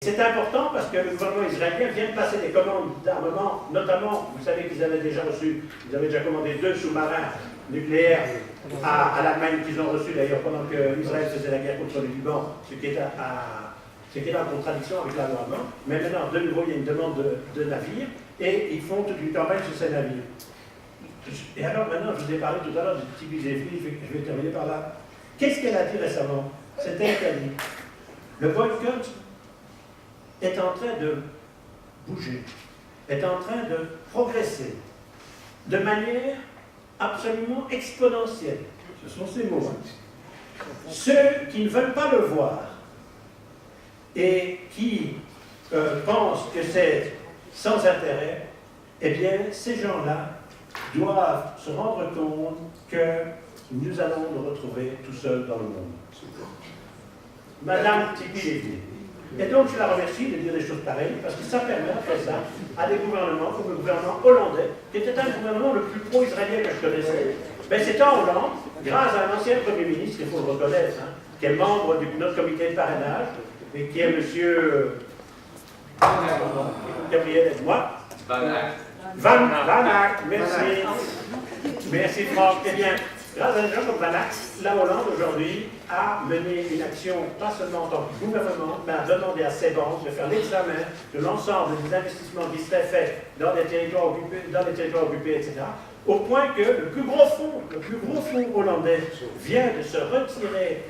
C'est important parce que le gouvernement israélien vient de passer des commandes d'armement, notamment, vous savez qu'ils avaient déjà reçu, ils avaient déjà commandé 2 sous-marins nucléaires à l'Allemagne, qu'ils ont reçu d'ailleurs pendant que Israël faisait la guerre contre le Liban, ce qui est en contradiction avec la loi allemande. Mais maintenant, de nouveau, il y a une demande de navires et ils font toute une campagne sur ces navires. Et alors maintenant, je vous ai parlé tout à l'heure du Tibi Zéphir, je vais terminer par là. Qu'est-ce qu'elle a dit récemment? C'était qu'elle a dit le boycott est en train de bouger, est en train de progresser de manière absolument exponentielle. Ce sont ces mots. Ceux qui ne veulent pas le voir et qui pensent que c'est sans intérêt, eh bien, ces gens-là doivent se rendre compte que nous allons nous retrouver tout seuls dans le monde. Madame Tibi. Et donc, je la remercie de dire des choses pareilles, parce que ça permet, après ça, à des gouvernements, comme le gouvernement hollandais, qui était un gouvernement le plus pro-israélien que je connaissais. Mais c'est en Hollande, grâce à un ancien Premier ministre, il faut le reconnaître, hein, qui est membre de notre comité de parrainage, et qui est monsieur Gabriel et moi. Van Ack, merci. Merci Franck. Eh bien, grâce à des gens comme Van Ack, la Hollande aujourd'hui a mené une action, pas seulement en tant que gouvernement, mais a demandé à ses banques de faire l'examen de l'ensemble des investissements qui seraient faits dans les territoires occupés, etc. Au point que le plus gros fonds hollandais vient de se retirer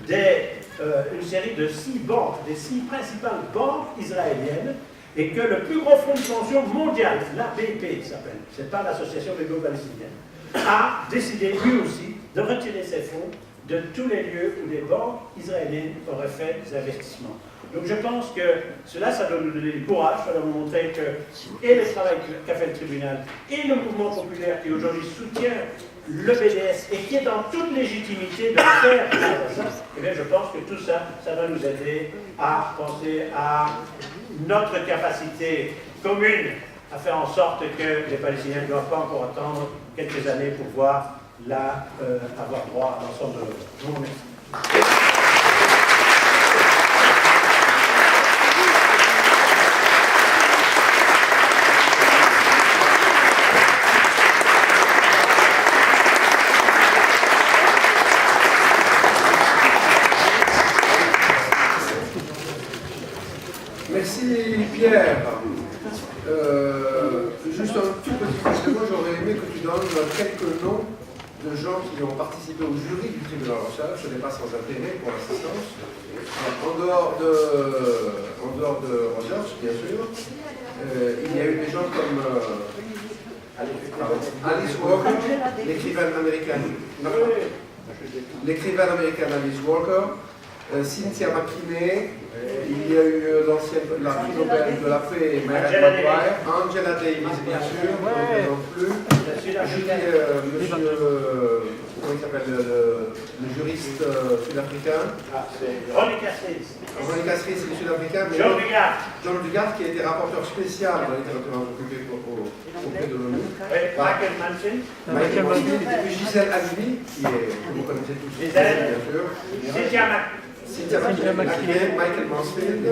une série de 6 banques, des 6 principales banques israéliennes, et que le plus gros fonds de pension mondial, la BIP s'appelle, c'est pas l'association des palestiniennes, a décidé lui aussi de retirer ses fonds de tous les lieux où les banques israéliennes auraient fait des investissements. Donc je pense que cela, ça doit nous donner du courage, ça doit nous montrer que, et le travail qu'a fait le tribunal, et le mouvement populaire qui aujourd'hui soutient le BDS, et qui est en toute légitimité de faire ça, eh bien je pense que tout ça, ça va nous aider à penser à notre capacité commune à faire en sorte que les Palestiniens ne doivent pas encore attendre quelques années pour pouvoir avoir droit à l'ensemble de l'Europe. Je vous remercie. Merci Pierre. Juste un tout petit complément, j'aurais aimé que tu donnes quelques noms de gens qui ont participé au jury du tribunal Rothschild. Ce n'est pas sans intérêt pour l'assistance. En dehors de Rogers, bien sûr, il y a eu des gens comme Alice Walker, l'écrivaine américaine Alice Walker, Cynthia McKinney, il y a eu la prix Nobel de la paix, Margaret Maguire, Angela Davis, bien sûr, non plus. Monsieur, comment il s'appelle, le juriste sud-africain. Ronnie Castries. Ronnie Castries, c'est le sud-africain. John Dugard, qui a été rapporteur spécial dans les territoires occupés auprès de l'ONU. Michael Manchin. Et puis Gisèle Halimi, que vous connaissez tous, bien sûr. Cynthia McKinney, Michael Mansfield,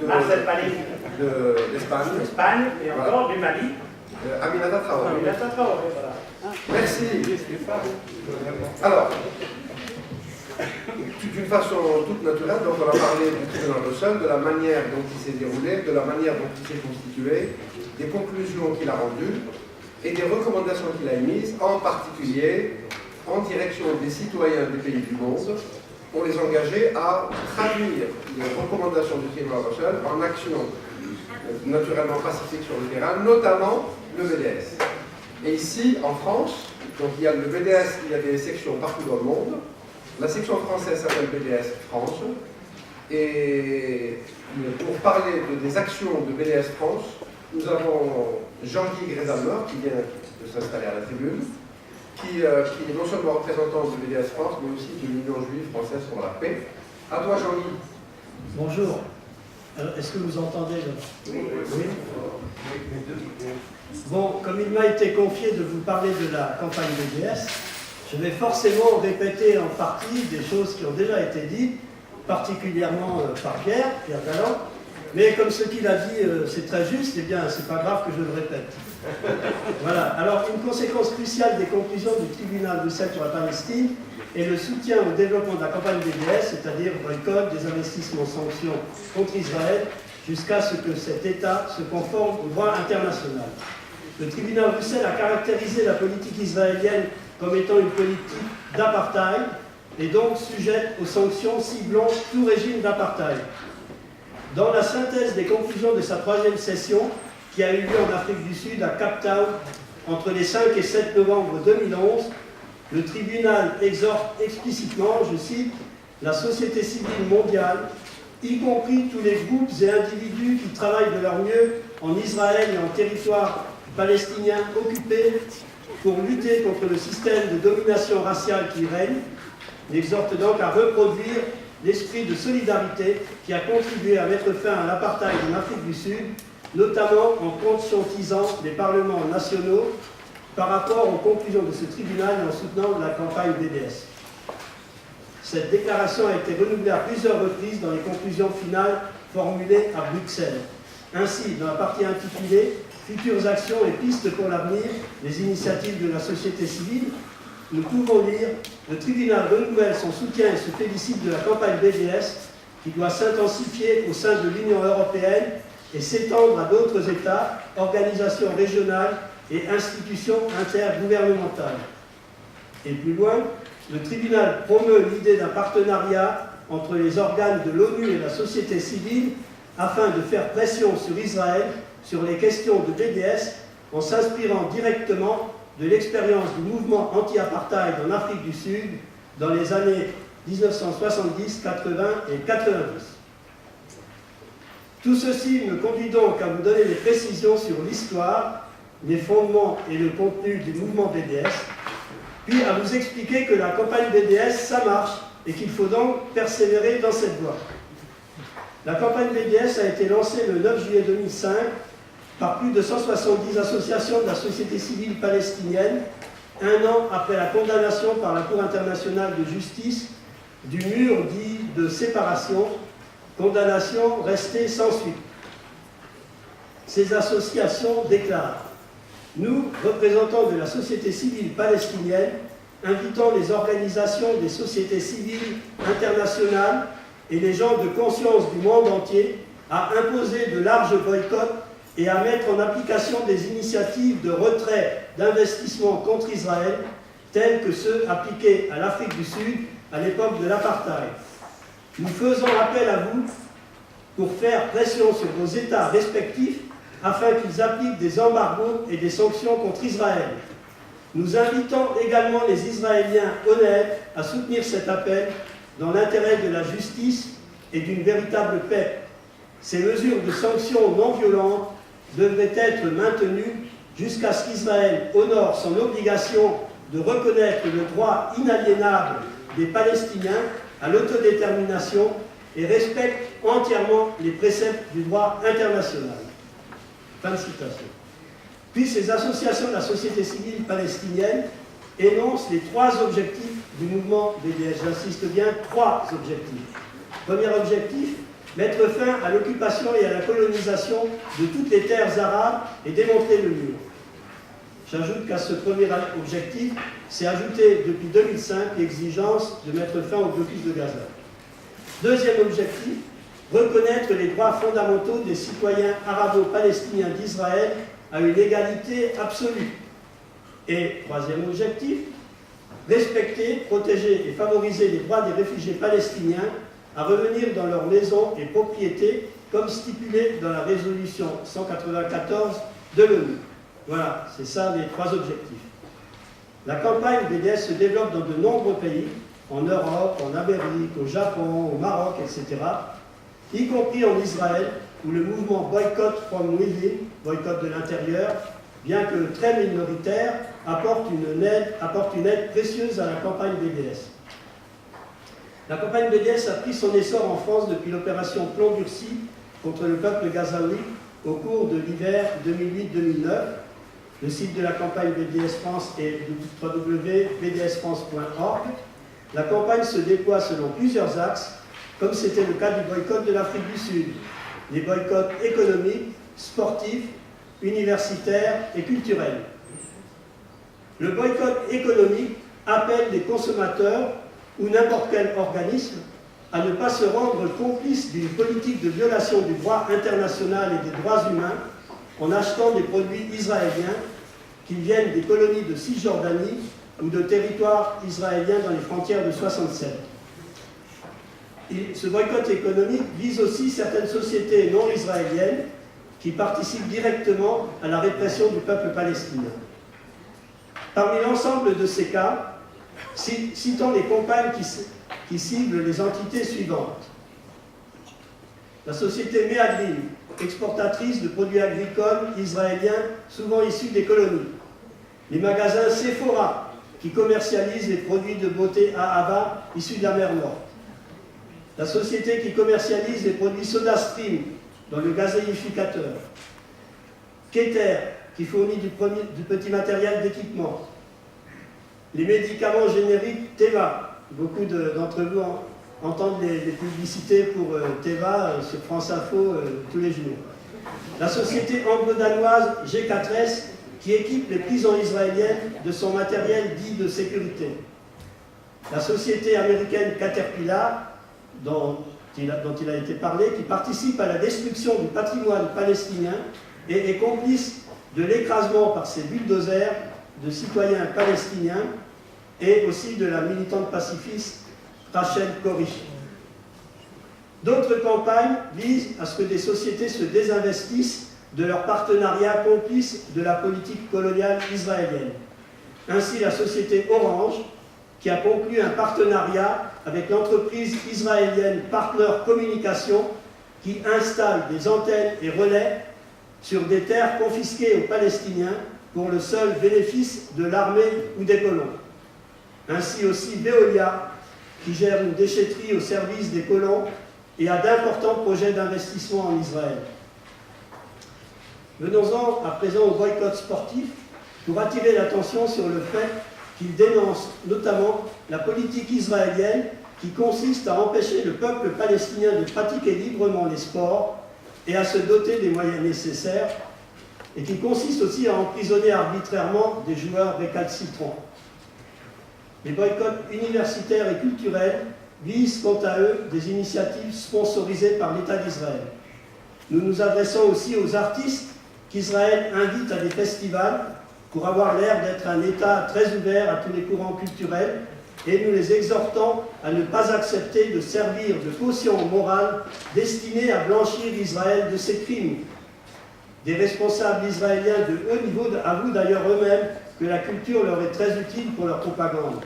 Marcel Palin d'Espagne, et encore du Mali. Aminata Traoré. Voilà. Merci. Alors, d'une façon toute naturelle, donc on a parlé du tribunal Rothschild, de la manière dont il s'est déroulé, de la manière dont il s'est constitué, des conclusions qu'il a rendues et des recommandations qu'il a émises, en particulier en direction des citoyens des pays du monde, pour les engager à traduire les recommandations du tribunal Rothschild en actions naturellement pacifiques sur le terrain, notamment le BDS. Et ici, en France, donc il y a le BDS, il y a des sections partout dans le monde. La section française s'appelle BDS France. Et pour parler des actions de BDS France, nous avons Jean-Guy Grésalmer qui vient de s'installer à la tribune, qui est non seulement représentant du BDS France, mais aussi de l'Union juive française pour la paix. À toi, Jean-Guy. Bonjour. Est-ce que vous entendez là? Oui. Bon, comme il m'a été confié de vous parler de la campagne BDS, je vais forcément répéter en partie des choses qui ont déjà été dites, particulièrement par Pierre Galland, mais comme ce qu'il a dit, c'est très juste, eh bien, c'est pas grave que je le répète. Voilà, alors une conséquence cruciale des conclusions du tribunal de Bruxelles sur la Palestine est le soutien au développement de la campagne BDS, c'est-à-dire boycott, des investissements, sanctions contre Israël, jusqu'à ce que cet État se conforme au droit international. Le tribunal de Bruxelles a caractérisé la politique israélienne comme étant une politique d'apartheid et donc sujette aux sanctions ciblant tout régime d'apartheid. Dans la synthèse des conclusions de sa 3e session, qui a eu lieu en Afrique du Sud, à Cape Town, entre les 5 et 7 novembre 2011, le tribunal exhorte explicitement, je cite, la société civile mondiale, y compris tous les groupes et individus qui travaillent de leur mieux en Israël et en territoire palestinien occupé pour lutter contre le système de domination raciale qui règne, l'exhorte donc à reproduire l'esprit de solidarité qui a contribué à mettre fin à l'apartheid en Afrique du Sud, notamment en conscientisant les parlements nationaux par rapport aux conclusions de ce tribunal et en soutenant la campagne BDS. Cette déclaration a été renouvelée à plusieurs reprises dans les conclusions finales formulées à Bruxelles. Ainsi, dans la partie intitulée « Futures actions et pistes pour l'avenir, les initiatives de la société civile », nous pouvons lire « Le tribunal renouvelle son soutien et se félicite de la campagne BDS qui doit s'intensifier au sein de l'Union européenne et s'étendre à d'autres États, organisations régionales et institutions intergouvernementales. » Et plus loin, le tribunal promeut l'idée d'un partenariat entre les organes de l'ONU et la société civile afin de faire pression sur Israël sur les questions de BDS en s'inspirant directement de l'expérience du mouvement anti-apartheid en Afrique du Sud dans les années 1970, 80 et 90. Tout ceci me conduit donc à vous donner des précisions sur l'histoire, les fondements et le contenu du mouvement BDS, puis à vous expliquer que la campagne BDS, ça marche, et qu'il faut donc persévérer dans cette voie. La campagne BDS a été lancée le 9 juillet 2005 par plus de 170 associations de la société civile palestinienne, un an après la condamnation par la Cour internationale de justice du mur dit de séparation, condamnation restée sans suite. Ces associations déclarent: nous, représentants de la société civile palestinienne, invitons les organisations des sociétés civiles internationales et les gens de conscience du monde entier à imposer de larges boycotts et à mettre en application des initiatives de retrait d'investissement contre Israël, tels que ceux appliqués à l'Afrique du Sud à l'époque de l'apartheid. Nous faisons appel à vous pour faire pression sur vos États respectifs afin qu'ils appliquent des embargos et des sanctions contre Israël. Nous invitons également les Israéliens honnêtes à soutenir cet appel dans l'intérêt de la justice et d'une véritable paix. Ces mesures de sanctions non violentes devraient être maintenues jusqu'à ce qu'Israël honore son obligation de reconnaître le droit inaliénable des Palestiniens à l'autodétermination et respecte entièrement les préceptes du droit international. Fin de citation. Puis ces associations de la société civile palestinienne énoncent les 3 objectifs du mouvement BDS. J'insiste bien, 3 objectifs. Premier objectif, mettre fin à l'occupation et à la colonisation de toutes les terres arabes et démontrer le mur. J'ajoute qu'à ce premier objectif s'est ajouté depuis 2005 l'exigence de mettre fin au blocus de Gaza. Deuxième objectif, reconnaître les droits fondamentaux des citoyens arabo-palestiniens d'Israël à une égalité absolue. Et troisième objectif, respecter, protéger et favoriser les droits des réfugiés palestiniens à revenir dans leurs maisons et propriétés comme stipulé dans la résolution 194 de l'ONU. Voilà, c'est ça les 3 objectifs. La campagne BDS se développe dans de nombreux pays, en Europe, en Amérique, au Japon, au Maroc, etc., y compris en Israël, où le mouvement Boycott from Within, boycott de l'intérieur, bien que très minoritaire, apporte une aide précieuse à la campagne BDS. La campagne BDS a pris son essor en France depuis l'opération Plomb durci contre le peuple gazaoui au cours de l'hiver 2008-2009. Le site de la campagne BDS France est www.bdsfrance.org. La campagne se déploie selon plusieurs axes: comme c'était le cas du boycott de l'Afrique du Sud, les boycotts économiques, sportifs, universitaires et culturels. Le boycott économique appelle les consommateurs ou n'importe quel organisme à ne pas se rendre complice d'une politique de violation du droit international et des droits humains en achetant des produits israéliens qui viennent des colonies de Cisjordanie ou de territoires israéliens dans les frontières de 67. Ce boycott économique vise aussi certaines sociétés non israéliennes qui participent directement à la répression du peuple palestinien. Parmi l'ensemble de ces cas, citons les campagnes qui ciblent les entités suivantes. La société Meadrin, exportatrice de produits agricoles israéliens souvent issus des colonies. Les magasins Sephora, qui commercialisent les produits de beauté Ahava issus de la mer Morte. La société qui commercialise les produits SodaStream dans le gazéificateur. Keter, qui fournit du petit matériel d'équipement. Les médicaments génériques Teva. Beaucoup d'entre vous entendent les publicités pour Teva sur France Info tous les jours. La société anglo-danoise G4S, qui équipe les prisons israéliennes de son matériel dit de sécurité. La société américaine Caterpillar, dont il a été parlé, qui participe à la destruction du patrimoine palestinien et est complice de l'écrasement par ses bulldozers de citoyens palestiniens et aussi de la militante pacifiste Rachel Corrie. D'autres campagnes visent à ce que des sociétés se désinvestissent de leur partenariat complice de la politique coloniale israélienne. Ainsi, la société Orange, qui a conclu un partenariat avec l'entreprise israélienne Partner Communication, qui installe des antennes et relais sur des terres confisquées aux Palestiniens pour le seul bénéfice de l'armée ou des colons. Ainsi aussi Veolia, qui gère une déchetterie au service des colons et a d'importants projets d'investissement en Israël. Venons-en à présent au boycott sportif pour attirer l'attention sur le fait qu'il dénonce notamment la politique israélienne qui consiste à empêcher le peuple palestinien de pratiquer librement les sports et à se doter des moyens nécessaires, et qui consiste aussi à emprisonner arbitrairement des joueurs récalcitrants. Les boycotts universitaires et culturels visent quant à eux des initiatives sponsorisées par l'État d'Israël. Nous nous adressons aussi aux artistes qu'Israël invite à des festivals pour avoir l'air d'être un État très ouvert à tous les courants culturels, et nous les exhortons à ne pas accepter de servir de caution morale destinée à blanchir Israël de ses crimes. Des responsables israéliens de haut niveau avouent d'ailleurs eux-mêmes que la culture leur est très utile pour leur propagande.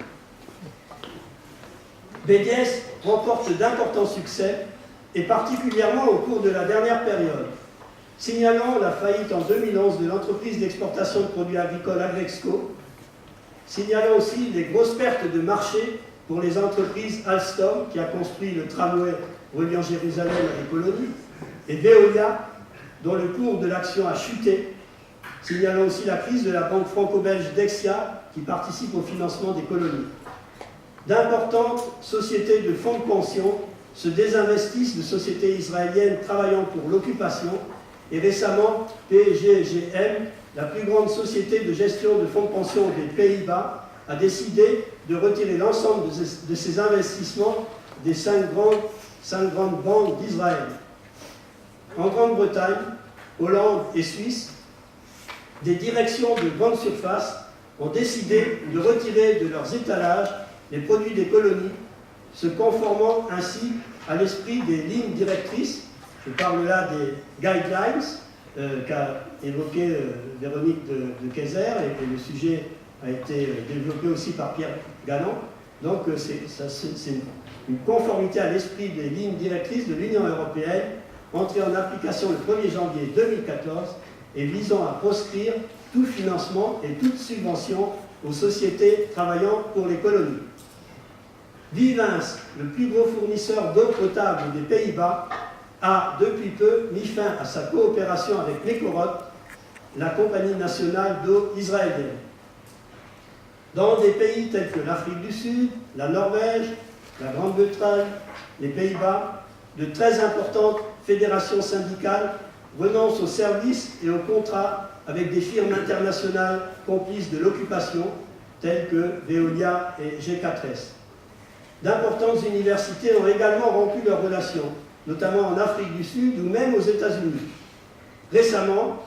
BDS remporte d'importants succès, et particulièrement au cours de la dernière période. Signalant la faillite en 2011 de l'entreprise d'exportation de produits agricoles Agrexco, signalant aussi les grosses pertes de marché pour les entreprises Alstom, qui a construit le tramway reliant Jérusalem à les colonies, et Veolia, dont le cours de l'action a chuté, signalant aussi la crise de la banque franco-belge Dexia, qui participe au financement des colonies. D'importantes sociétés de fonds de pension se désinvestissent de sociétés israéliennes travaillant pour l'occupation, et récemment, PGGM, la plus grande société de gestion de fonds de pension des Pays-Bas, a décidé de retirer l'ensemble de ses investissements des 5 grandes banques d'Israël. En Grande-Bretagne, Hollande et Suisse, des directions de grandes surfaces ont décidé de retirer de leurs étalages les produits des colonies, se conformant ainsi à l'esprit des lignes directrices, je parle là des guidelines qu'a évoqué Véronique de Kayser, et le sujet a été développé aussi par Pierre Galland. Donc c'est une conformité à l'esprit des lignes directrices de l'Union européenne, entrée en application le 1er janvier 2014 et visant à proscrire tout financement et toute subvention aux sociétés travaillant pour les colonies. Vivens, le plus gros fournisseur d'eau potable des Pays-Bas, a depuis peu mis fin à sa coopération avec Mekorot, la compagnie nationale d'eau israélienne. Dans des pays tels que l'Afrique du Sud, la Norvège, la Grande-Bretagne, les Pays-Bas, de très importantes fédérations syndicales renoncent aux services et aux contrats avec des firmes internationales complices de l'occupation, telles que Veolia et G4S. D'importantes universités ont également rompu leurs relations, notamment en Afrique du Sud ou même aux États-Unis. Récemment,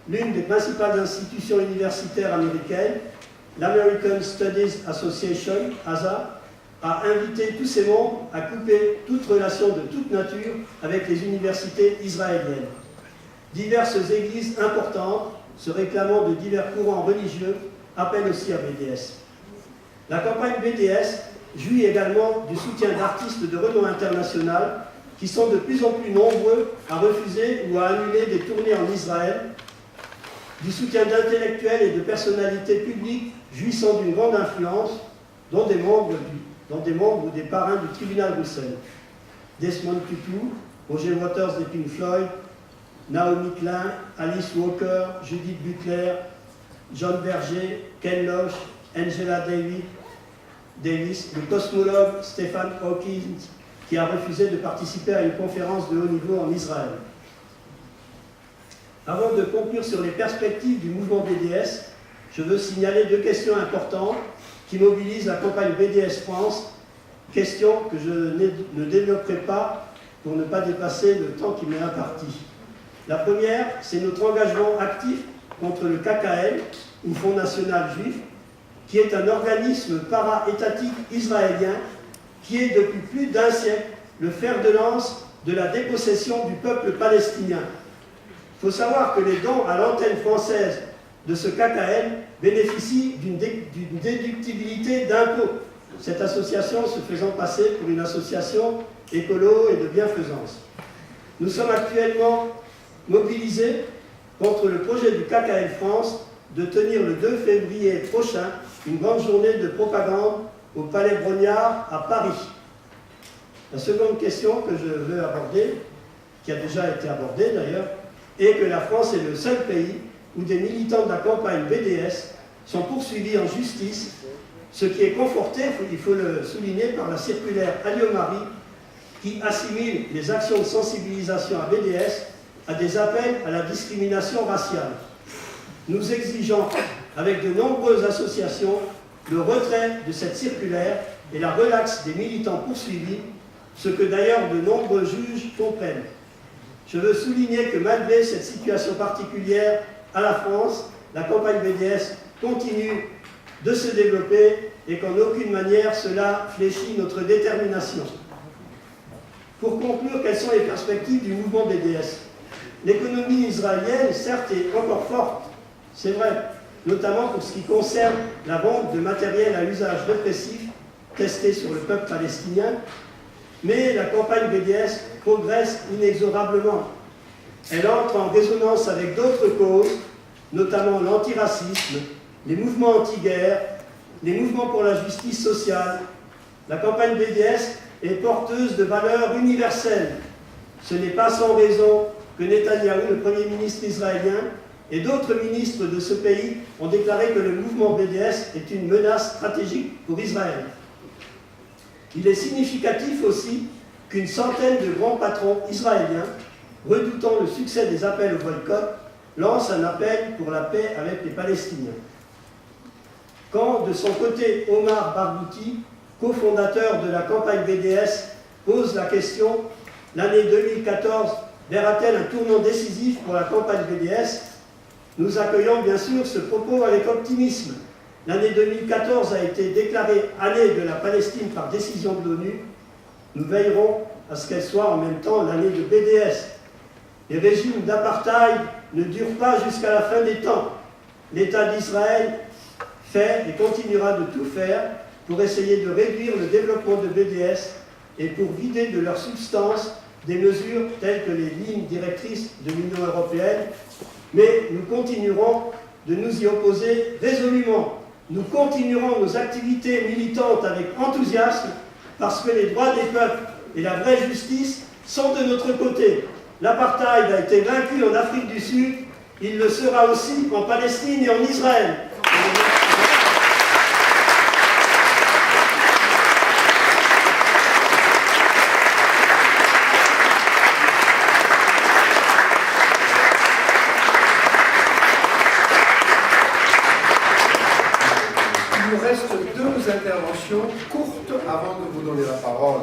l'une des principales institutions universitaires américaines, l'American Studies Association, ASA, a invité tous ses membres à couper toute relation de toute nature avec les universités israéliennes. Diverses églises importantes, se réclamant de divers courants religieux, appellent aussi à BDS. La campagne BDS jouit également du soutien d'artistes de renom international qui sont de plus en plus nombreux à refuser ou à annuler des tournées en Israël, du soutien d'intellectuels et de personnalités publiques jouissant d'une grande influence, dont des membres ou des parrains du tribunal Russell. Desmond Tutu, Roger Waters des Pink Floyd, Naomi Klein, Alice Walker, Judith Butler, John Berger, Ken Loach, Angela Davis, le cosmologue Stephen Hawking, qui a refusé de participer à une conférence de haut niveau en Israël. Avant de conclure sur les perspectives du mouvement BDS, je veux signaler deux questions importantes qui mobilisent la campagne BDS France, questions que je ne développerai pas pour ne pas dépasser le temps qui m'est imparti. La première, c'est notre engagement actif contre le KKL, ou Fonds national juif, qui est un organisme para-étatique israélien qui est depuis plus d'un siècle le fer de lance de la dépossession du peuple palestinien. Il faut savoir que les dons à l'antenne française de ce KKL bénéficient d'une déductibilité d'impôts, cette association se faisant passer pour une association écolo et de bienfaisance. Nous sommes actuellement mobilisés contre le projet du KKL France de tenir le 2 février prochain une grande journée de propagande au Palais Brongniart à Paris. La seconde question que je veux aborder, qui a déjà été abordée d'ailleurs, est que la France est le seul pays où des militants de la campagne BDS sont poursuivis en justice, ce qui est conforté, il faut le souligner, par la circulaire Alliot-Marie qui assimile les actions de sensibilisation à BDS à des appels à la discrimination raciale. Nous exigeons, avec de nombreuses associations, le retrait de cette circulaire et la relaxe des militants poursuivis, ce que d'ailleurs de nombreux juges comprennent. Je veux souligner que malgré cette situation particulière à la France, la campagne BDS continue de se développer et qu'en aucune manière cela fléchit notre détermination. Pour conclure, quelles sont les perspectives du mouvement BDS? L'économie israélienne, certes, est encore forte, c'est vrai, notamment pour ce qui concerne la vente de matériel à usage répressif testé sur le peuple palestinien, mais la campagne BDS progresse inexorablement. Elle entre en résonance avec d'autres causes, notamment l'antiracisme, les mouvements anti-guerre, les mouvements pour la justice sociale. La campagne BDS est porteuse de valeurs universelles. Ce n'est pas sans raison que Netanyahou, le Premier ministre israélien, et d'autres ministres de ce pays ont déclaré que le mouvement BDS est une menace stratégique pour Israël. Il est significatif aussi qu'une centaine de grands patrons israéliens, redoutant le succès des appels au boycott, lancent un appel pour la paix avec les Palestiniens. Quand, de son côté, Omar Barbouti, cofondateur de la campagne BDS, pose la question « L'année 2014 verra-t-elle un tournant décisif pour la campagne BDS ?» Nous accueillons bien sûr ce propos avec optimisme. L'année 2014 a été déclarée année de la Palestine par décision de l'ONU. Nous veillerons à ce qu'elle soit en même temps l'année de BDS. Les régimes d'apartheid ne durent pas jusqu'à la fin des temps. L'État d'Israël fait et continuera de tout faire pour essayer de réduire le développement de BDS et pour vider de leur substance des mesures telles que les lignes directrices de l'Union européenne. Mais nous continuerons de nous y opposer résolument. Nous continuerons nos activités militantes avec enthousiasme parce que les droits des peuples et la vraie justice sont de notre côté. L'apartheid a été vaincu en Afrique du Sud, il le sera aussi en Palestine et en Israël. donner la parole.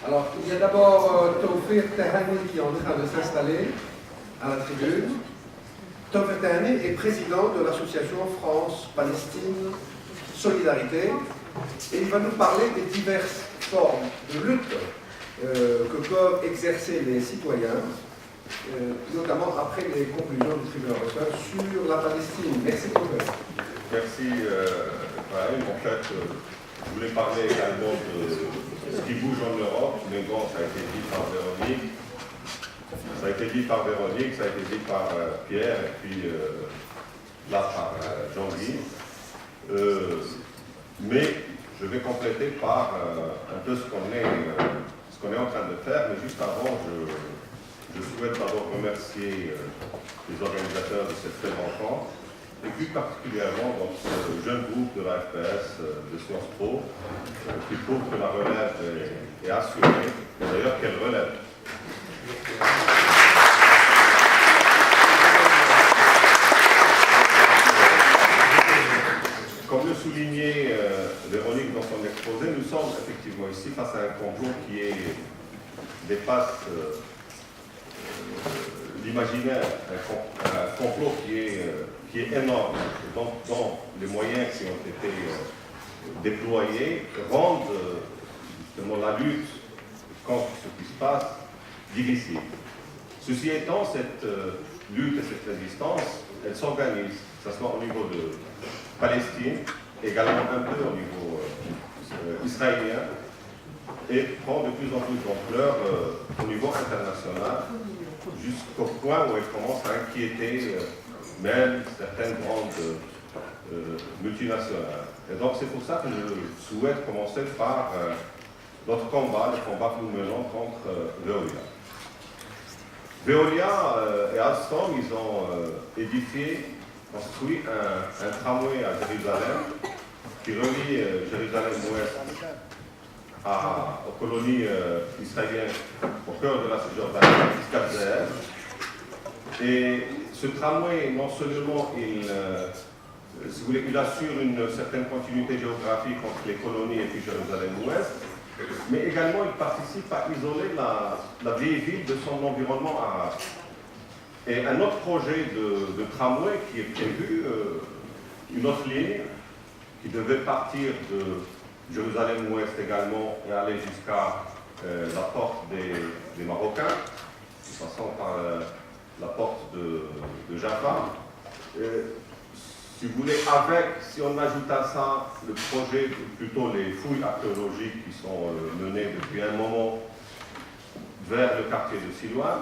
Alors, il y a d'abord Tawfiq Tahani qui est en train de s'installer à la tribune. Tawfiq Tahani est président de l'association France-Palestine Solidarité et il va nous parler des diverses formes de lutte que peuvent exercer les citoyens, notamment après les conclusions du tribunal européen sur la Palestine. Merci beaucoup. Merci, Brahim. En fait, je voulais parler également de ce qui bouge en Europe, mais bon, ça a été dit par Véronique. Ça a été dit par Véronique, ça a été dit par Pierre, et puis là par Jean-Guy. Mais je vais compléter par un peu ce qu'on est en train de faire, mais juste avant, je souhaite d'abord remercier les organisateurs de cette très rencontre, et plus particulièrement dans ce jeune groupe de la FPS de Sciences Po, qui prouve que la relève est assurée, et d'ailleurs qu'elle relève. Comme le soulignait Véronique dans son exposé, nous sommes effectivement ici face à un complot qui dépasse l'imaginaire, un complot qui est énorme, dont les moyens qui ont été déployés rendent justement la lutte contre ce qui se passe difficile. Ceci étant, cette lutte et cette résistance, elle s'organise, que ce soit au niveau de Palestine, également un peu au niveau israélien, et prend de plus en plus d'ampleur au niveau international, jusqu'au point où elle commence à inquiéter même certaines grandes multinationales. Et donc c'est pour ça que je souhaite commencer par notre combat, le combat que nous menons contre Veolia. Veolia et Alstom, ils ont construit un tramway à Jérusalem qui relie Jérusalem-Ouest aux colonies israéliennes au cœur de la Cisjordanie, Pisgat Ze'ev. Et ce tramway, non seulement il assure une certaine continuité géographique entre les colonies et puis Jérusalem-Ouest, mais également il participe à isoler la vieille ville de son environnement arabe. Et un autre projet de tramway qui est prévu, une autre ligne qui devait partir de Jérusalem-Ouest également et aller jusqu'à la porte des Marocains, passant par la porte de Jaffa. Si vous voulez, si on ajoute à ça le projet, plutôt les fouilles archéologiques qui sont menées depuis un moment vers le quartier de Silouane,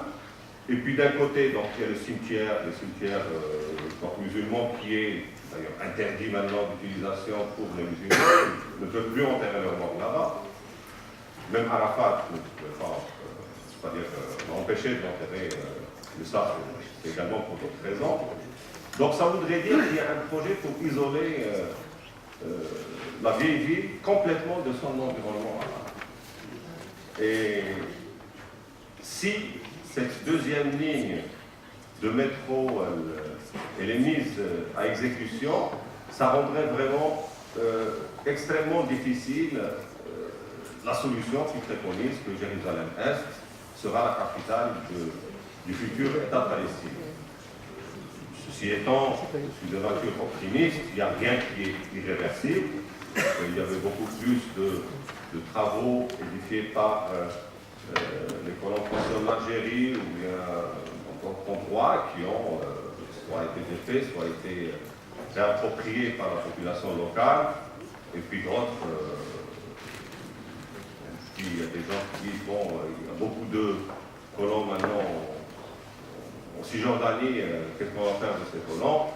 et puis d'un côté, donc, il y a le cimetière musulman qui est d'ailleurs interdit maintenant d'utilisation pour les musulmans, qui ne peuvent plus enterrer leur mort là-bas. Même Arafat ne peut pas empêcher d'enterrer le sable, c'est également pour d'autres raisons. Donc ça voudrait dire qu'il y a un projet pour isoler la vieille ville complètement de son environnement arabe. Et si cette deuxième ligne de métro elle est mise à exécution, ça rendrait vraiment extrêmement difficile la solution qui préconise que Jérusalem-Est sera la capitale du futur État palestinien. Ceci étant, je suis de nature optimiste, il n'y a rien qui est irréversible. Il y avait beaucoup plus de travaux édifiés par les colons français en Algérie ou bien en droit qui ont soit été défaits, soit été réappropriés par la population locale, et puis d'autres, il y a des gens qui disent, bon, il y a beaucoup de colons maintenant en Cisjordanie, qu'est-ce qu'on va faire de ces colons?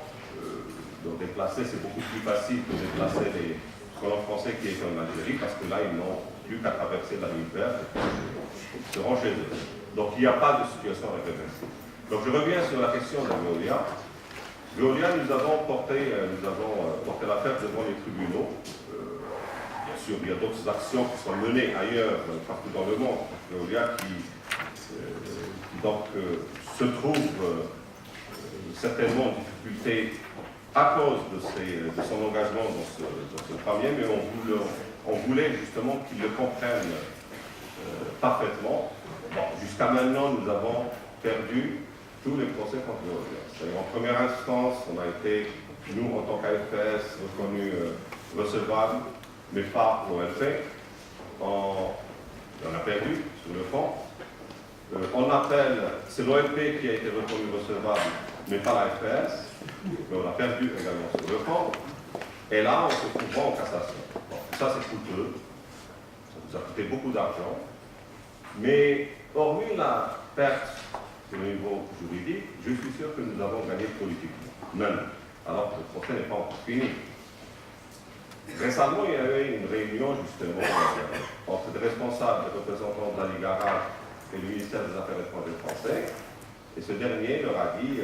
Donc déplacer, c'est beaucoup plus facile que déplacer les colons français qui étaient en Algérie, parce que là, ils n'ont plus qu'à traverser la ligne verte et ils seront chez eux. Donc il n'y a pas de situation réversible. Donc je reviens sur la question de Veolia. Veolia, nous avons porté l'affaire devant les tribunaux. Bien sûr, il y a d'autres actions qui sont menées ailleurs, partout dans le monde. Veolia qui donc se trouve certainement en difficulté à cause de son engagement dans ce premier, mais on voulait justement qu'ils le comprennent parfaitement. Bon, jusqu'à maintenant, nous avons perdu tous les procès contre Veolia. C'est-à-dire, en première instance, on a été, nous, en tant qu'AFPS, reconnus recevables, mais pas l'OLP. On a perdu sur le fond. On appelle, c'est l'OLP qui a été reconnu recevable, mais pas l'AFPS. Mais on a perdu également sur le fond. Et là, on se trouve en cassation. Bon, ça, c'est coûteux. Ça nous a coûté beaucoup d'argent. Mais hormis la perte sur le niveau juridique, je suis sûr que nous avons gagné politiquement, même, alors que le procès n'est pas encore fini. Récemment, il y a eu une réunion justement entre des responsables, des représentants de la Ligue arabe et le ministère des Affaires étrangères français, et ce dernier leur a dit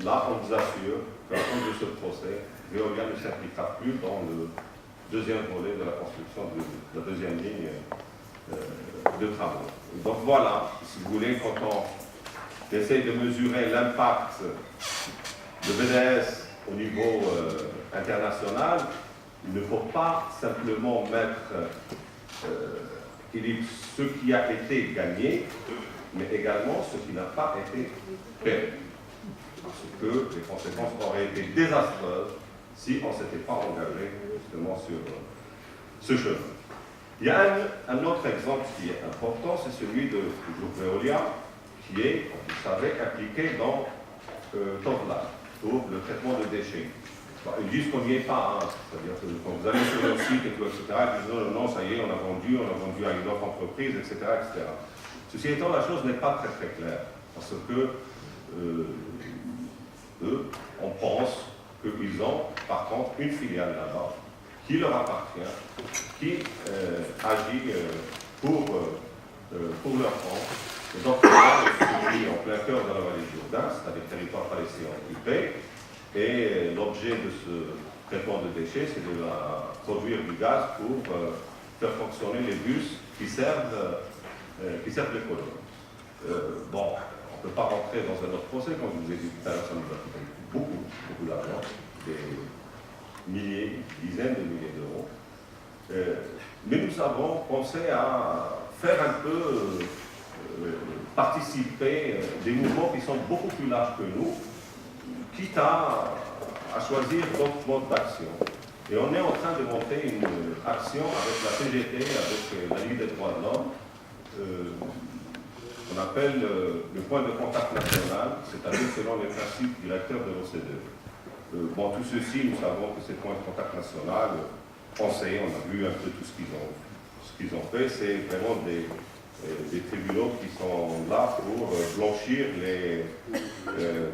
là, on vous assure qu'à cause de ce procès, Veolia ne s'impliquera plus dans le deuxième volet de la construction de la deuxième ligne de travaux. Donc voilà, si vous voulez, quand on essaye de mesurer l'impact de BDS au niveau international, il ne faut pas simplement mettre ce qui a été gagné, mais également ce qui n'a pas été perdu. Parce que les conséquences auraient été désastreuses si on ne s'était pas engagé justement sur ce chemin. Il y a un autre exemple qui est important, c'est celui de Veolia, qui est, comme vous savez, impliqué dans Tovla, pour le traitement de déchets. Bon, ils disent qu'on n'y est pas, hein. C'est-à-dire que quand vous allez sur leur site, etc., ils disent non, ça y est, on a vendu à une autre entreprise, etc., etc. Ceci étant, la chose n'est pas très très claire, parce que eux, on pense qu'ils ont, par contre, une filiale là-bas, qui leur appartient, qui agit pour leur compte. Et donc, là, je suis en plein cœur de la vallée du Jourdain, c'est-à-dire territoire palestinien occupé, et l'objet de ce traitement de déchets, c'est de produire du gaz pour faire fonctionner les bus qui servent les colons. Bon, on ne peut pas rentrer dans un autre procès, comme je vous ai dit tout à l'heure, ça nous a coûté beaucoup d'argent, des milliers, dizaines de milliers d'euros. Mais nous avons pensé à faire un peu participer des mouvements qui sont beaucoup plus larges que nous, quitte à choisir d'autres modes d'action. Et on est en train de monter une action avec la CGT, avec la Ligue des droits de l'homme, qu'on appelle le point de contact national, c'est-à-dire selon les principes directeurs de l'OCDE. Bon, tout ceci, nous savons que ces points de contact national, on sait, on a vu un peu tout ce qu'ils ont fait, c'est vraiment des tribunaux qui sont là pour blanchir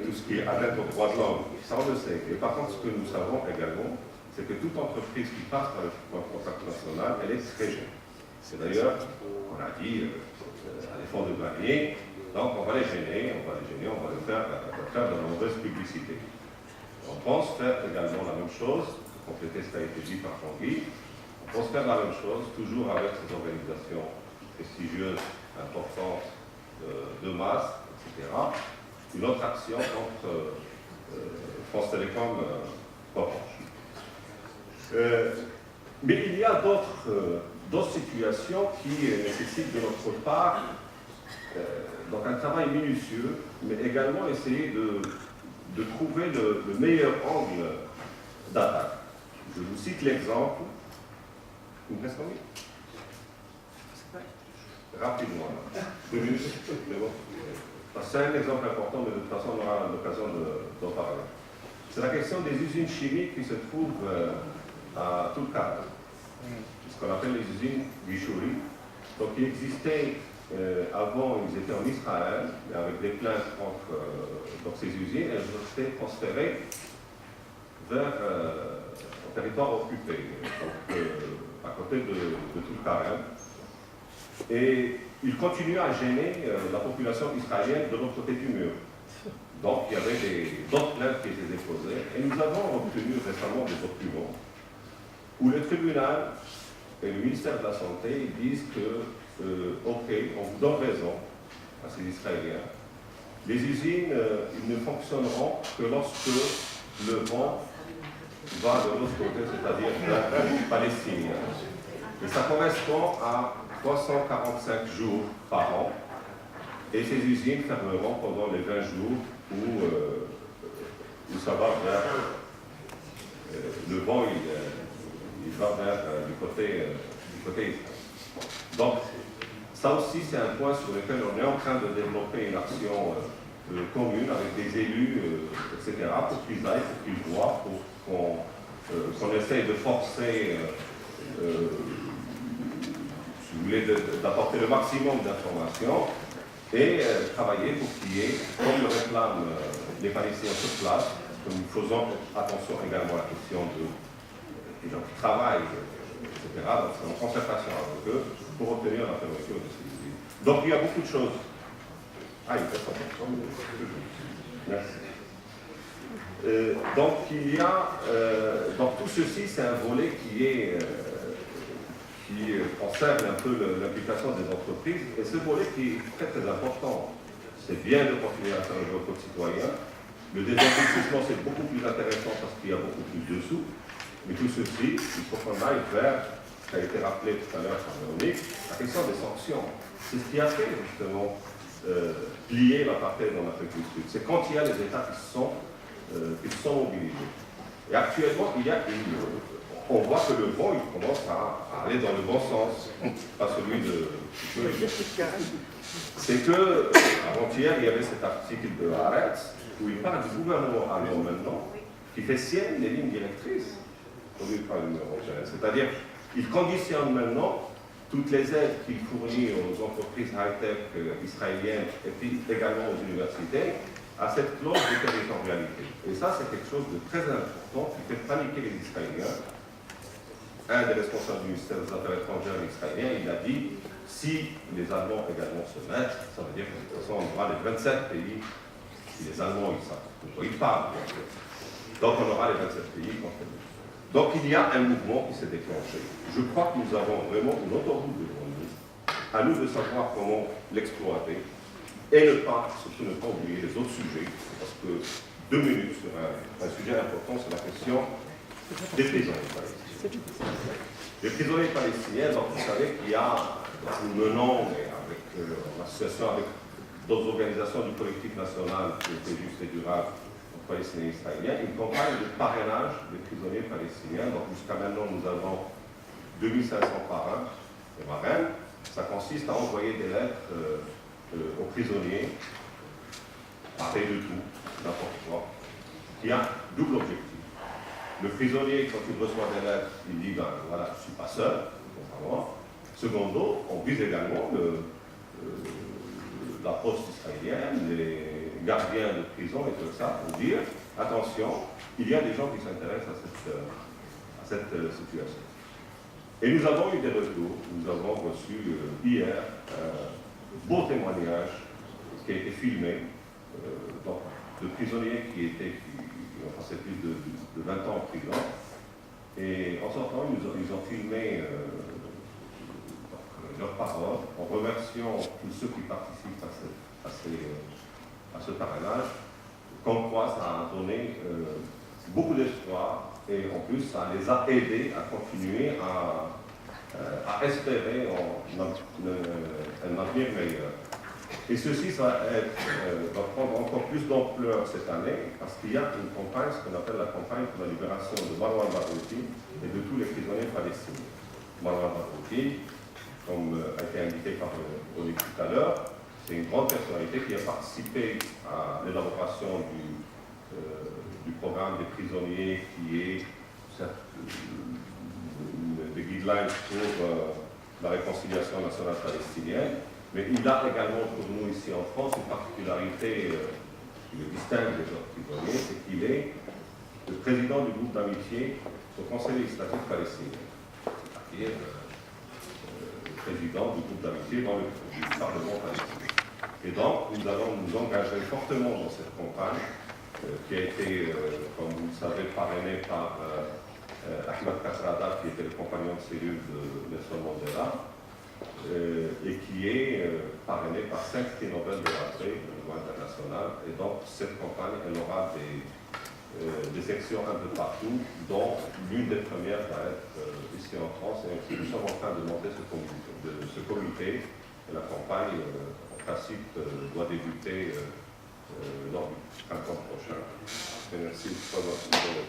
tout ce qui est atteinte aux droits de l'homme. Ça, on le sait. Et par contre, ce que nous savons également, c'est que toute entreprise qui passe par le point de contact national, elle est très jeune. C'est d'ailleurs, on a dit, à l'effort de gagner, donc on va les gêner, on va le faire de la mauvaise publicité. On pense faire également la même chose, pour compléter ce qui a été dit par Tanguy, on pense faire la même chose, toujours avec ces organisations prestigieuses, importantes, de masse, etc. Une autre action contre France Télécom Orange. Mais il y a d'autres situations qui nécessitent de notre part donc un travail minutieux, mais également essayer de trouver le meilleur angle d'attaque. Je vous cite l'exemple. Vous me reste combien? Rapidement, 2 minutes. C'est un exemple important, mais de toute façon, on aura l'occasion d'en parler. C'est la question des usines chimiques qui se trouvent à Tulkarm, ce qu'on appelle les usines Gishuri. Donc, ils existaient avant, ils étaient en Israël, avec des plaintes contre donc ces usines, elles ont été transférées vers un territoire occupé, donc à côté de Tulkarm. Et ils continuent à gêner la population israélienne de l'autre côté du mur. Donc il y avait d'autres plaintes qui étaient déposées. Et nous avons obtenu récemment des documents où le tribunal et le ministère de la Santé disent que, ok, on vous donne raison à ces Israéliens. Les usines, ils ne fonctionneront que lorsque le vent va de l'autre côté, c'est-à-dire vers les Palestiniens. Et ça correspond à 345 jours par an. Et ces usines fermeront pendant les 20 jours où ça va vers le vent, il va vers du côté israélien. Donc, ça aussi, c'est un point sur lequel on est en train de développer une action commune avec des élus, etc., pour qu'ils aillent, pour qu'ils voient, pour qu'on essaye de forcer, si vous voulez, d'apporter le maximum d'informations et travailler pour qu'il y ait, comme le réclament les Palestiniens sur place, que nous faisons attention également à la question des gens qui travaillent, etc., donc c'est en concertation avec eux pour obtenir la fermeture de ces usines. Donc il y a beaucoup de choses. Ah, il fait 100%. Merci. Donc il y a, donc tout ceci, c'est un volet qui concerne un peu l'implication des entreprises, et ce volet qui est très très important. C'est bien de continuer à faire le vote citoyen. Le désinvestissement, c'est beaucoup plus intéressant parce qu'il y a beaucoup plus de sous, mais tout ceci, il faut qu'on aille vers, ça a été rappelé tout à l'heure par Véronique, la question des sanctions. C'est ce qui a fait justement plier l'apartheid dans l'Afrique du Sud. C'est quand il y a les États qui sont mobilisés. Et actuellement, on voit que le vent, il commence à aller dans le bon sens, pas celui de... C'est que, avant-hier, il y avait cet article de Haaretz, où il parle du gouvernement allemand maintenant, qui fait sienne les lignes directrices produites par l'Union européenne. C'est-à-dire, il conditionne maintenant toutes les aides qu'il fournit aux entreprises high-tech israéliennes et puis également aux universités à cette clause de territorialité. Et ça, c'est quelque chose de très important qui fait paniquer les Israéliens. Un des responsables du ministère des Affaires étrangères israélien, il a dit, si les Allemands également se mettent, ça veut dire que de toute façon, on aura les 27 pays, si les Allemands, ils savent de quoi ils parlent. Donc on aura les 27 pays contre nous. Donc il y a un mouvement qui s'est déclenché. Je crois que nous avons vraiment une autoroute devant nous. À nous de savoir comment l'exploiter et surtout ne pas oublier les autres sujets, parce que 2 minutes sur un sujet important, c'est la question des prisonniers palestiniens. Les prisonniers palestiniens, donc vous savez qu'il y a, nous menons, avec l'association, avec d'autres organisations du collectif national qui était juste et durable, palestiniens et israéliens, une campagne de parrainage des prisonniers palestiniens. Donc jusqu'à maintenant, nous avons 2500 parrains et marraines. Ça consiste à envoyer des lettres aux prisonniers, parler de tout, n'importe quoi, qui a un double objectif. Le prisonnier, quand il reçoit des lettres, il dit, ben voilà, je ne suis pas seul, contrairement. Secondo, on vise également la poste israélienne, les gardiens de prison et tout ça, pour dire, attention, il y a des gens qui s'intéressent à cette situation. Et nous avons eu des retours. Nous avons reçu hier un beau témoignage qui a été filmé de prisonniers qui ont passé plus de 20 ans en prison. Et en sortant, ils ont filmé leurs paroles en remerciant tous ceux qui participent à ce parrainage, comme quoi ça a donné beaucoup d'espoir et en plus ça les a aidés à continuer à espérer un avenir meilleur. Et ceci va prendre encore plus d'ampleur cette année parce qu'il y a une campagne, ce qu'on appelle la campagne pour la libération de Marwan Barghouti et de tous les prisonniers palestiniens. Marwan Barghouti, comme a été indiqué par Olivier tout à l'heure, c'est une grande personnalité qui a participé à l'élaboration du programme des prisonniers qui est des guidelines pour la réconciliation nationale palestinienne. Mais il a également pour nous ici en France une particularité qui le distingue des autres prisonniers, c'est qu'il est le président du groupe d'amitié au Conseil législatif palestinien, c'est-à-dire le président du groupe d'amitié dans le Parlement palestinien. Et donc, nous allons nous engager fortement dans cette campagne qui a été, comme vous le savez, parrainée par Ahmed Kasrada, qui était le compagnon de cellule de Nelson Mandela, et qui est parrainé par 5 prix Nobel de la paix au niveau international. Et donc, cette campagne, elle aura des sections un peu partout, dont l'une des premières va être ici en France. Et nous sommes en train de monter ce comité. Et la campagne, en principe, doit débuter lors du printemps prochain. Et merci pour votre attention.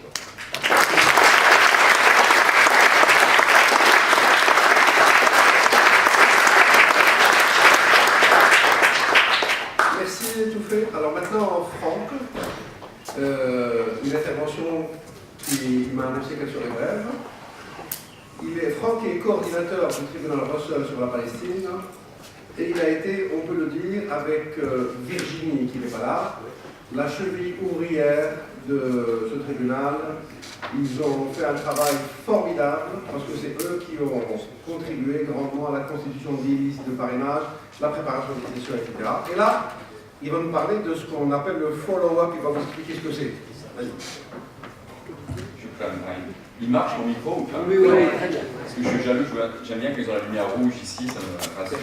Merci, Étouffé. Alors maintenant, Franck, une intervention qui m'a annoncé qu'elle serait brève. Franck est coordinateur du tribunal Russell sur la Palestine et il a été, on peut le dire, avec Virginie, qui n'est pas là, la cheville ouvrière de ce tribunal. Ils ont fait un travail formidable parce que c'est eux qui ont contribué grandement à la constitution des listes de parrainage, la préparation des sessions, etc. Et là, il va nous parler de ce qu'on appelle le follow-up. Il va vous expliquer ce que c'est. Vas-y. Il marche mon micro ou pas? Oui, oui, oui. Parce que je suis jaloux, j'aime bien qu'ils ont la lumière rouge ici, ça me rassure.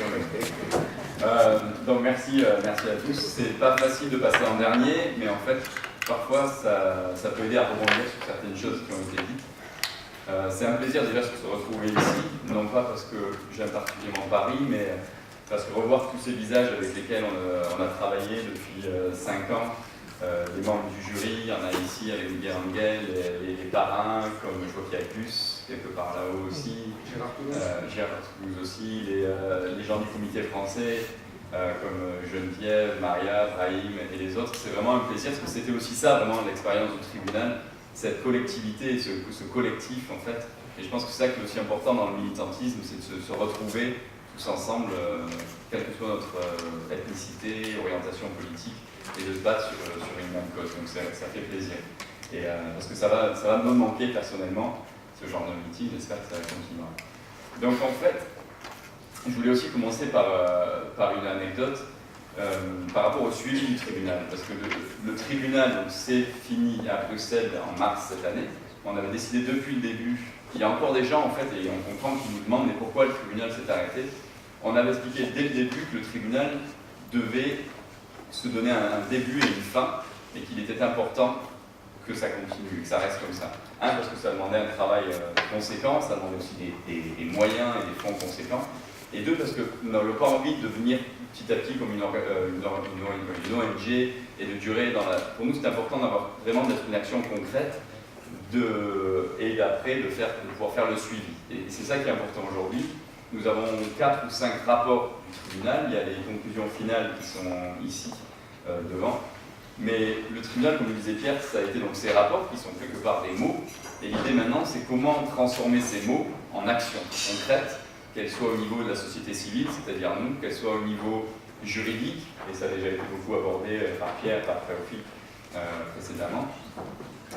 Donc merci à tous. C'est pas facile de passer en dernier, mais en fait, parfois ça peut aider à rebondir sur certaines choses qui ont été dites. C'est un plaisir déjà de se retrouver ici, non pas parce que j'aime particulièrement Paris, mais parce que revoir tous ces visages avec lesquels on a travaillé depuis 5 ans, les membres du jury, il y en a ici avec Miguel Angel, les parrains, comme je vois qu'il y a Gus, quelque part là-haut aussi, Gérard Toulouse aussi, les gens du comité français, comme Geneviève, Maria, Brahim et les autres. C'est vraiment un plaisir, parce que c'était aussi ça, vraiment, l'expérience du tribunal, cette collectivité, ce collectif, en fait. Et je pense que c'est ça qui est aussi important dans le militantisme, c'est de se retrouver tous ensemble, quelle que soit notre ethnicité, orientation politique, et de se battre sur une même cause. Donc ça fait plaisir. Et parce que ça va me manquer personnellement, ce genre de meeting, j'espère que ça va continuer. Donc en fait, je voulais aussi commencer par une anecdote par rapport au suivi du tribunal. Parce que le tribunal s'est fini à Bruxelles en mars cette année. On avait décidé depuis le début, il y a encore des gens en fait, et on comprend qu'ils nous demandent mais pourquoi le tribunal s'est arrêté. On avait expliqué dès le début que le tribunal devait se donner un début et une fin, et qu'il était important que ça continue, que ça reste comme ça. Un, parce que ça demandait un travail conséquent, ça demandait aussi des moyens et des fonds conséquents. Et deux, parce qu'on n'avait pas envie de devenir petit à petit comme une ONG et de durer dans la... Pour nous, c'est important d'avoir vraiment d'être une action concrète et après de pouvoir faire le suivi. Et c'est ça qui est important aujourd'hui. Nous avons 4 ou 5 rapports du tribunal. Il y a les conclusions finales qui sont ici, devant. Mais le tribunal, comme le disait Pierre, ça a été donc ces rapports qui sont quelque part des mots. Et l'idée maintenant, c'est comment transformer ces mots en actions concrètes, qu'elles soient au niveau de la société civile, c'est-à-dire nous, qu'elles soient au niveau juridique, et ça a déjà été beaucoup abordé par Pierre, par Théophile précédemment,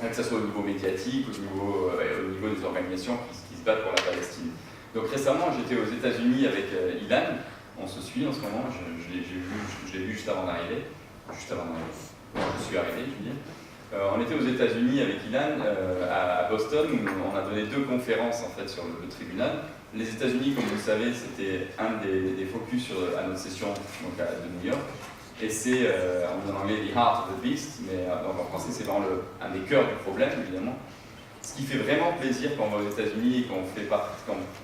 que ce soit au niveau médiatique, au niveau des organisations qui se battent pour la Palestine. Donc récemment, j'étais aux États-Unis avec Ilan, on se suit en ce moment, je l'ai vu juste avant d'arriver, je suis arrivé, je veux dire. On était aux États-Unis avec Ilan à Boston, où on a donné 2 conférences en fait sur le tribunal. Les États-Unis, comme vous le savez, c'était un des focus à notre session donc de New York. Et c'est, en anglais, the heart of the beast, mais donc en français, c'est vraiment un des cœurs du problème, évidemment. Ce qui fait vraiment plaisir quand on va aux États-Unis et qu'on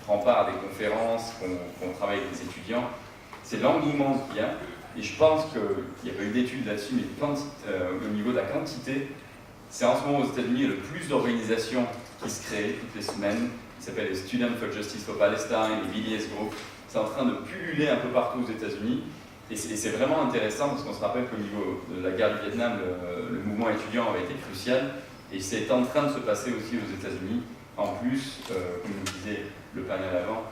prend part à des conférences, qu'on travaille avec des étudiants, c'est l'engouement qu'il y a. Et je pense qu'il n'y a pas eu d'études là-dessus, mais au niveau de la quantité, c'est en ce moment aux États-Unis le plus d'organisations qui se créent toutes les semaines. Ils s'appellent les Students for Justice for Palestine, les BDS Group. C'est en train de pulluler un peu partout aux États-Unis. Et c'est vraiment intéressant parce qu'on se rappelle qu'au niveau de la guerre du Vietnam, le mouvement étudiant avait été crucial. Et c'est en train de se passer aussi aux États-Unis. En plus, comme nous disait le panel avant,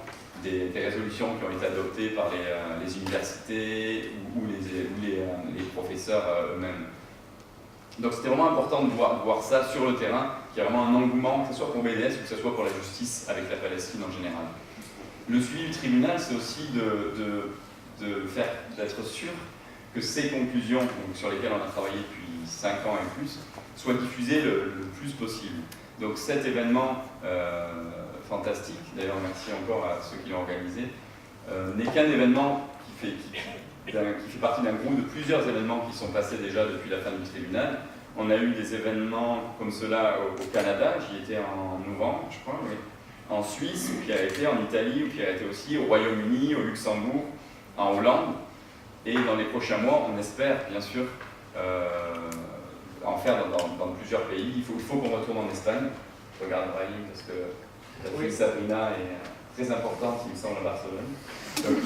des résolutions qui ont été adoptées par les universités ou les professeurs eux-mêmes. Donc c'était vraiment important de voir ça sur le terrain, qu'il y a vraiment un engouement, que ce soit pour BDS ou que ce soit pour la justice avec la Palestine en général. Le suivi du tribunal, c'est aussi d'être sûr que ces conclusions sur lesquelles on a travaillé depuis 5 ans et plus soient diffusées le plus possible. Donc cet événement fantastique, d'ailleurs merci encore à ceux qui l'ont organisé, n'est qu'un événement qui fait partie d'un groupe de plusieurs événements qui sont passés déjà depuis la fin du tribunal. On a eu des événements comme cela au Canada, j'y étais en novembre, je crois, oui. En Suisse, ou qui a été en Italie, ou qui a été aussi au Royaume-Uni, au Luxembourg, en Hollande. Et dans les prochains mois, on espère bien sûr en faire dans plusieurs pays. Il faut qu'on retourne en Espagne. Je regarde Brahim parce que la fille Sabrina est très importante, il me semble, à Barcelone. Donc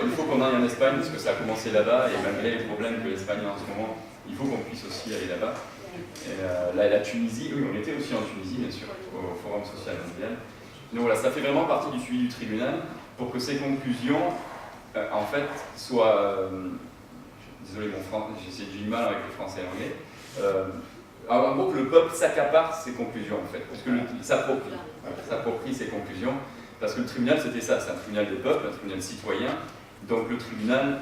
il faut qu'on aille en Espagne parce que ça a commencé là-bas et malgré les problèmes que l'Espagne a en ce moment, il faut qu'on puisse aussi aller là-bas. Et la Tunisie, oui, on était aussi en Tunisie, bien sûr, au Forum social mondial. Donc voilà, ça fait vraiment partie du suivi du tribunal pour que ces conclusions, en fait, soient... désolé, j'ai du mal avec le français et l'anglais. En gros, que le peuple s'accapare ses conclusions, en fait, parce que s'approprie ses conclusions, parce que le tribunal, c'était ça, c'est un tribunal des peuples, un tribunal citoyen, donc le tribunal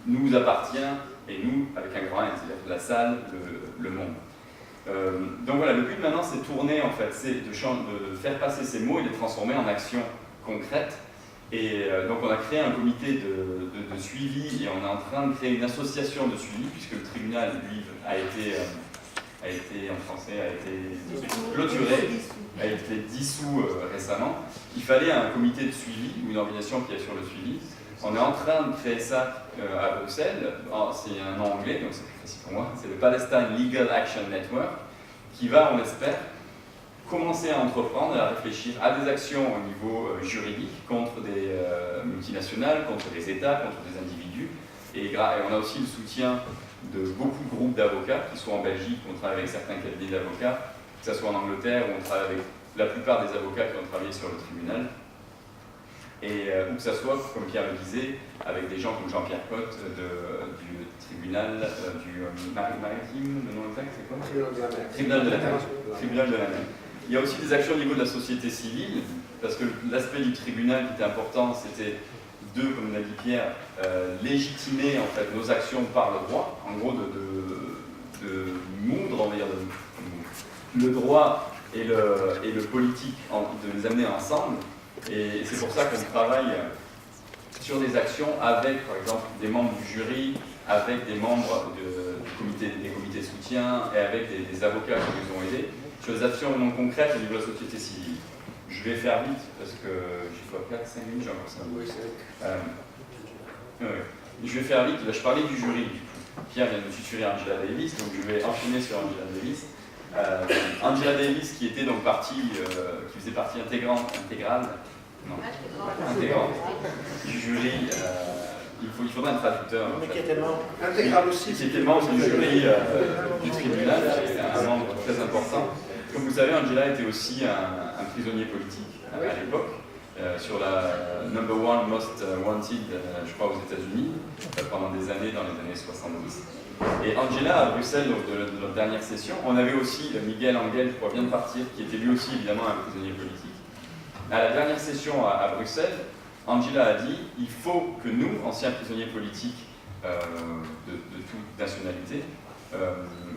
nous appartient, et nous, avec un grand N, c'est-à-dire la salle, le monde. Donc voilà, le but maintenant, c'est tourner, en fait, c'est de faire passer ces mots et les transformer en actions concrètes. Et donc on a créé un comité de suivi et on est en train de créer une association de suivi, puisque le tribunal, lui, a été en français, a été clôturé, a été dissous récemment. Il fallait un comité de suivi, ou une organisation qui assure le suivi. On est en train de créer ça à Bruxelles, c'est un nom anglais, donc c'est plus facile pour moi, c'est le Palestine Legal Action Network, qui va, on l'espère, commencer à entreprendre et à réfléchir à des actions au niveau juridique contre des multinationales, contre des États, contre des individus. Et on a aussi le soutien de beaucoup de groupes d'avocats qui sont en Belgique, on travaille avec certains cabinets d'avocats, que ce soit en Angleterre, où on travaille avec la plupart des avocats qui ont travaillé sur le tribunal, et où que ce soit, comme Pierre le disait, avec des gens comme Jean-Pierre Cotte du tribunal du maritime, le nom exact c'est quoi? Tribunal de la mer. Tribunal de la mer. Il y a aussi des actions au niveau de la société civile, parce que l'aspect du tribunal qui était important, c'était comme l'a dit Pierre, légitimer en fait nos actions par le droit, en gros de moudre, on va dire, le droit et le politique, de les amener ensemble. Et c'est pour ça qu'on travaille sur des actions avec, par exemple, des membres du jury, avec des membres des comités de soutien et avec des avocats qui nous ont aidés sur des actions non concrètes au niveau de la société civile. Je vais faire vite parce que j'ai quoi, 4-5 minutes, j'ai encore ça. Je vais faire vite, là, je parlais du jury. Pierre vient de me tutorer Angela Davis, donc je vais enchaîner sur Angela Davis. Angela Davis qui était donc qui faisait partie intégrante du jury. Il faudrait un traducteur. Mais qui était membre intégral aussi. Qui était membre du jury du tribunal, un membre très important. Comme vous savez, Angela était aussi un prisonnier politique à l'époque, sur la number one most wanted, je crois, aux États-Unis, pendant des années, dans les années 70. Et Angela, à Bruxelles, lors de notre dernière session, on avait aussi Miguel Angel, qui vient de partir, qui était lui aussi évidemment un prisonnier politique. À la dernière session à Bruxelles, Angela a dit il faut que nous, anciens prisonniers politiques de toute nationalité,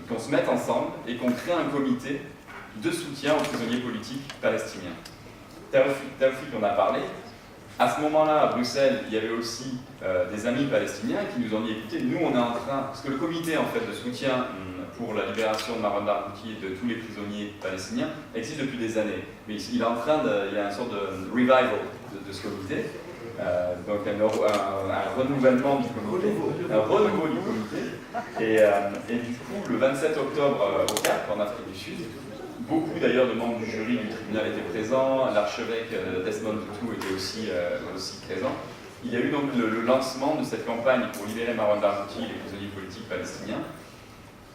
qu'on se mette ensemble et qu'on crée un comité de soutien aux prisonniers politiques palestiniens. Taoufik en a parlé. À ce moment-là, à Bruxelles, il y avait aussi des amis palestiniens qui nous ont dit écoutez, nous on est en train, parce que le comité en fait de soutien pour la libération de Marwan Barghouti et de tous les prisonniers palestiniens existe depuis des années. Mais il est en train il y a une sorte de revival de ce comité. Donc un renouvellement du comité, un renouveau du comité. Et du coup, le 27 octobre au Cap, en Afrique du Sud, beaucoup d'ailleurs de membres du jury du tribunal étaient présents, l'archevêque Desmond Tutu était aussi présent. Il y a eu donc le lancement de cette campagne pour libérer Marwan Barghouti et les prisonniers politiques palestiniens.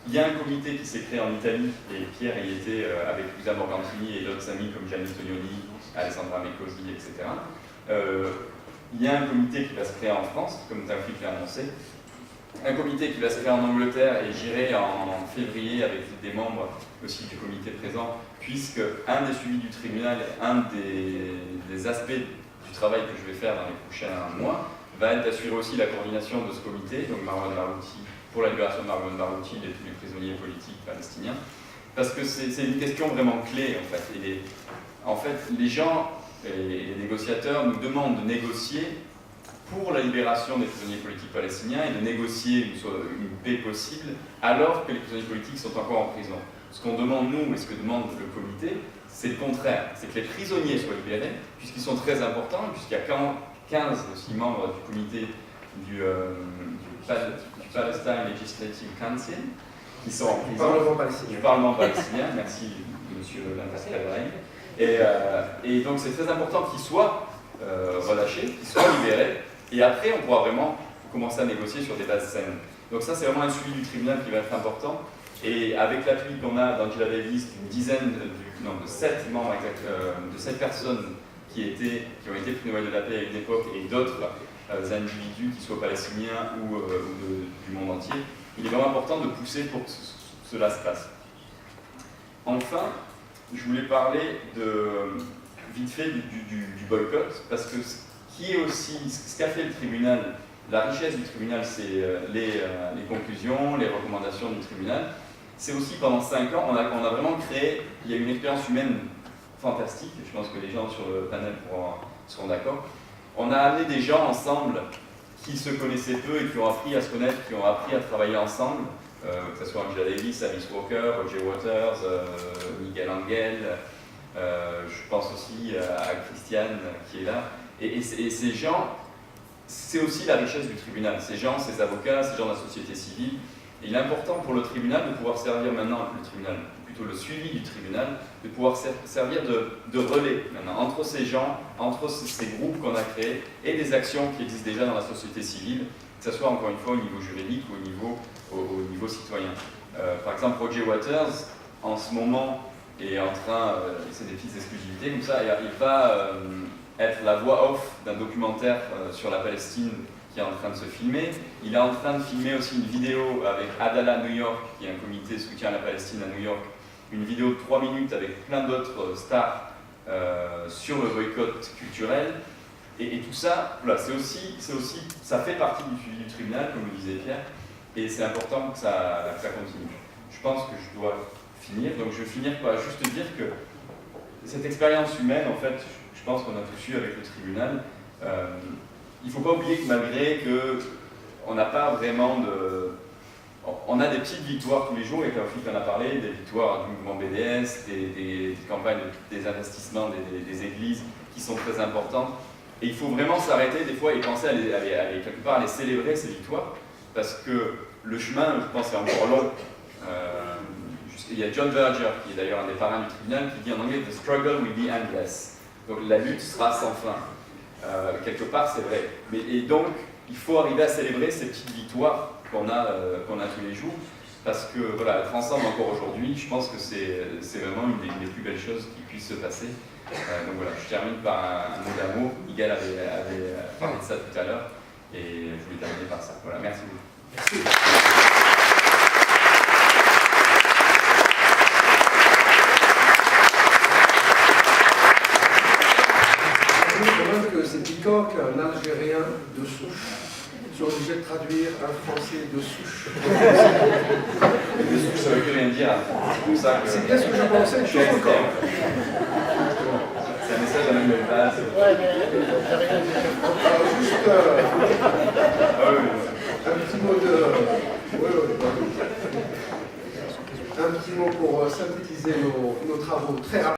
Il y a un comité qui s'est créé en Italie, et Pierre y était avec Luisa Morgantini et d'autres amis comme Gianni Tognoni, Alessandra Mecosi, etc. Il y a un comité qui va se créer en France, comme Taoufik l'a annoncé. Un comité qui va se créer en Angleterre et j'irai en février avec des membres aussi du comité présent, puisque un des suivis du tribunal, un des aspects du travail que je vais faire dans les prochains mois, va être d'assurer aussi la coordination de ce comité, donc Marwan Barghouti, pour la libération de Marwan Barghouti et de tous les prisonniers politiques palestiniens, parce que c'est une question vraiment clé en fait. Les gens et les négociateurs nous demandent de négocier pour la libération des prisonniers politiques palestiniens et de négocier une paix possible alors que les prisonniers politiques sont encore en prison. Ce qu'on demande nous et ce que demande le comité, c'est le contraire, c'est que les prisonniers soient libérés, puisqu'ils sont très importants, puisqu'il y a 15 aussi membres du comité du Palestine Legislative Council qui sont en prison. Du Parlement palestinien, merci monsieur l'interprète. Et donc c'est très important qu'ils soient relâchés, qu'ils soient libérés, et après on pourra vraiment commencer à négocier sur des bases saines. Donc ça c'est vraiment un suivi du tribunal qui va être important, et avec l'appui qu'on a d'Angela Davis, d'une dizaine, de 7 membres, de 7 personnes qui ont été prix Nobel de la paix à une époque, et d'autres individus, qui soient palestiniens ou du monde entier, il est vraiment important de pousser pour que cela se passe. Enfin, je voulais parler vite fait du boycott, parce que ce qu'a fait le tribunal, la richesse du tribunal, c'est les conclusions, les recommandations du tribunal. C'est aussi pendant 5 ans, on a vraiment créé, il y a une expérience humaine fantastique, je pense que les gens sur le panel seront d'accord. On a amené des gens ensemble qui se connaissaient peu et qui ont appris à se connaître, qui ont appris à travailler ensemble, que ce soit Angela Davis, Alice Walker, Roger Waters, Miguel Angel, je pense aussi à Christiane qui est là. Et ces gens, c'est aussi la richesse du tribunal. Ces gens, ces avocats, ces gens de la société civile. Et il est important pour le tribunal de pouvoir servir maintenant, le tribunal, plutôt le suivi du tribunal, de pouvoir servir de relais maintenant entre ces gens, entre ces groupes qu'on a créés et des actions qui existent déjà dans la société civile, que ce soit encore une fois au niveau juridique ou au niveau citoyen. Par exemple, Roger Waters, en ce moment, est en train, c'est des petites exclusivités comme ça, il va être la voix off d'un documentaire sur la Palestine qui est en train de se filmer. Il est en train de filmer aussi une vidéo avec Adala New York, qui est un comité de soutien à la Palestine à New York, une vidéo de 3 minutes avec plein d'autres stars sur le boycott culturel. Et tout ça, voilà, ça fait partie du suivi du tribunal, comme le disait Pierre, et c'est important que ça continue. Je pense que je dois finir, donc je vais finir par juste dire que cette expérience humaine, en fait, je pense qu'on a tous eu avec le tribunal. Il ne faut pas oublier que malgré qu'on n'a pas vraiment on a des petites victoires tous les jours, et Taoufik en a parlé, des victoires du mouvement BDS, des campagnes, des investissements des églises qui sont très importantes. Et il faut vraiment s'arrêter des fois et penser à quelque part à les célébrer, ces victoires, parce que le chemin, je pense, est encore long. Il y a John Berger, qui est d'ailleurs un des parrains du tribunal, qui dit en anglais « The struggle will be endless ». Donc la lutte sera sans fin. Quelque part, c'est vrai. Et donc, il faut arriver à célébrer ces petites victoires qu'on a tous les jours, parce que voilà, être ensemble encore aujourd'hui, je pense que c'est vraiment une des plus belles choses qui puissent se passer. Donc voilà, je termine par un mot d'amour. Miguel avait parlé de ça tout à l'heure, et je voulais terminer par ça. Voilà, merci beaucoup. Merci. Que c'est piquant qu'un Algérien de souche soit obligé de traduire un Français de souche. De souche, ça ne veut plus rien dire. C'est bien ce que je pensais, je suis encore. C'est un message à même base. Ouais, mais juste un petit mot un petit mot pour synthétiser nos travaux très rapidement.